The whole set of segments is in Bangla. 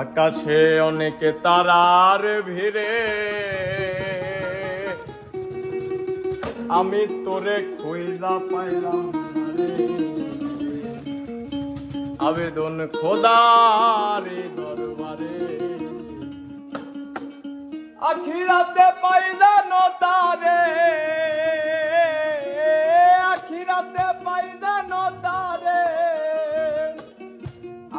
আকাশে অনেক তারার ভিড়ে আমি তোরে খুঁজা পাইলাম রে। আবেদন খোদার দরবারে আখিরাতে পাইজানো তারে, আখিরাতে পাইজানো তারে।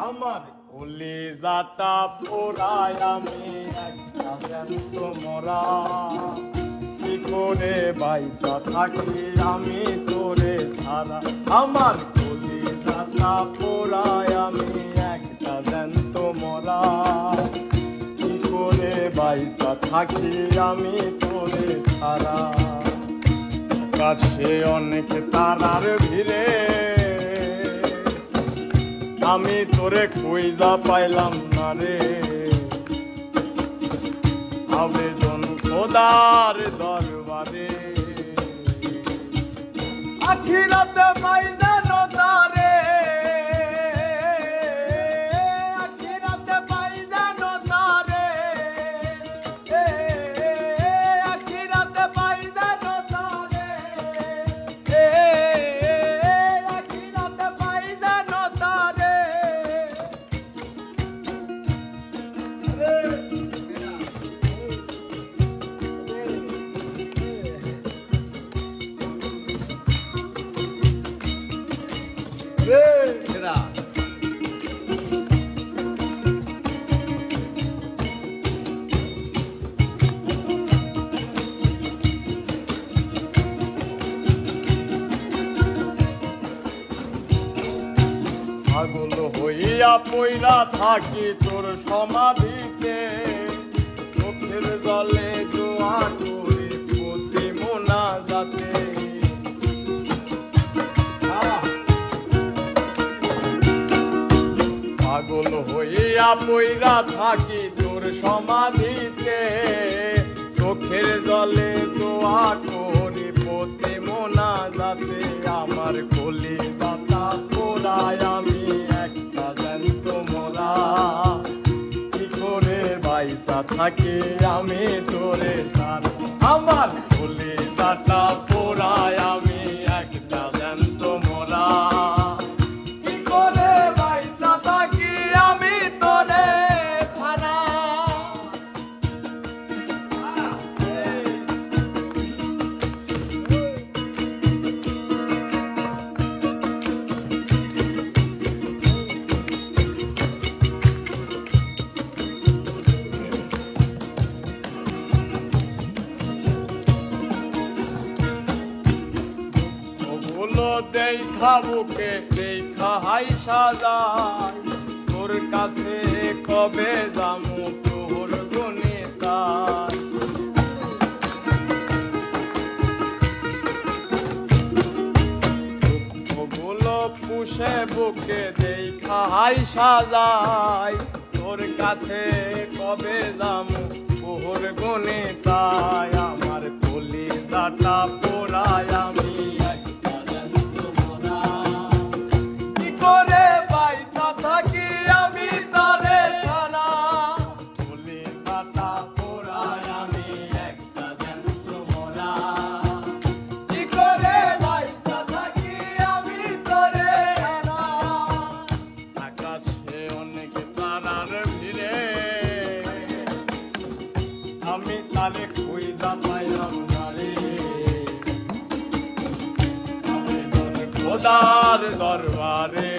আমার কলিজাটা পোড়ায় আমি একটা জ্যান্ত মরা, কি করে বাইসা থাকি আমি তোরে ছাড়া। আমার কলিজাটা পোড়ায় আমি একটা জ্যান্ত মরা, কি করে বাইসা থাকি আমি তোরে ছাড়া। কাছে অনেক তারার ভিড়ে আমি তোরে খুঁজা পাইলাম না রে। আবেদন খোদার দরবারে আখিরাতে পাইজানো তারে, আখিরাতে পাইজানো তারে, আখিরাতে পাইজানো তারে, আখিরাতে পাইজানো তারে। পাগল হইয়া পইরা থাকি তোর সমাধিতে, চোখের জলে দোয়া করি প্রতি মোনাজাতে। পাগল হইয়া পইরা থাকি তোর সমাধিতে, চোখের জলে দোয়া করি প্রতি মোনাজাতে। আমার কলিজাটা পোড়ায় আমি একটা জ্যান্ত মরা, কি করে বাইসা থাকি আমি তোরে ছাড়া। আমার কলিজাটা পোড়ায় আমি একটা জ্যান্ত মরা, কি করে বাইসা থাকি আমি তোরে ছাড়া। দেখা বুকে দেখা হাই সাজাই, তোর কাছে কবে যামু তোর গণিতাই। ওগুলো পুষে বুকে দেখা হাই সাজাই, তোর কাছে কবে যামু তোর গণিতাই। আমার কলিজাটা পোড়ায় আমি করে বাইসা থাকি আমি তোরে ছাড়া। কলিজাটা পোড়ায় আমি একটা জ্যান্ত মরা, কি করে বাইসা থাকি আমি তোরে ছাড়া। আকাশে অনেক তারার ভিড়ে আমি তারে খুঁজা পাইলাম না রে। আবেদন খোদার দরবারে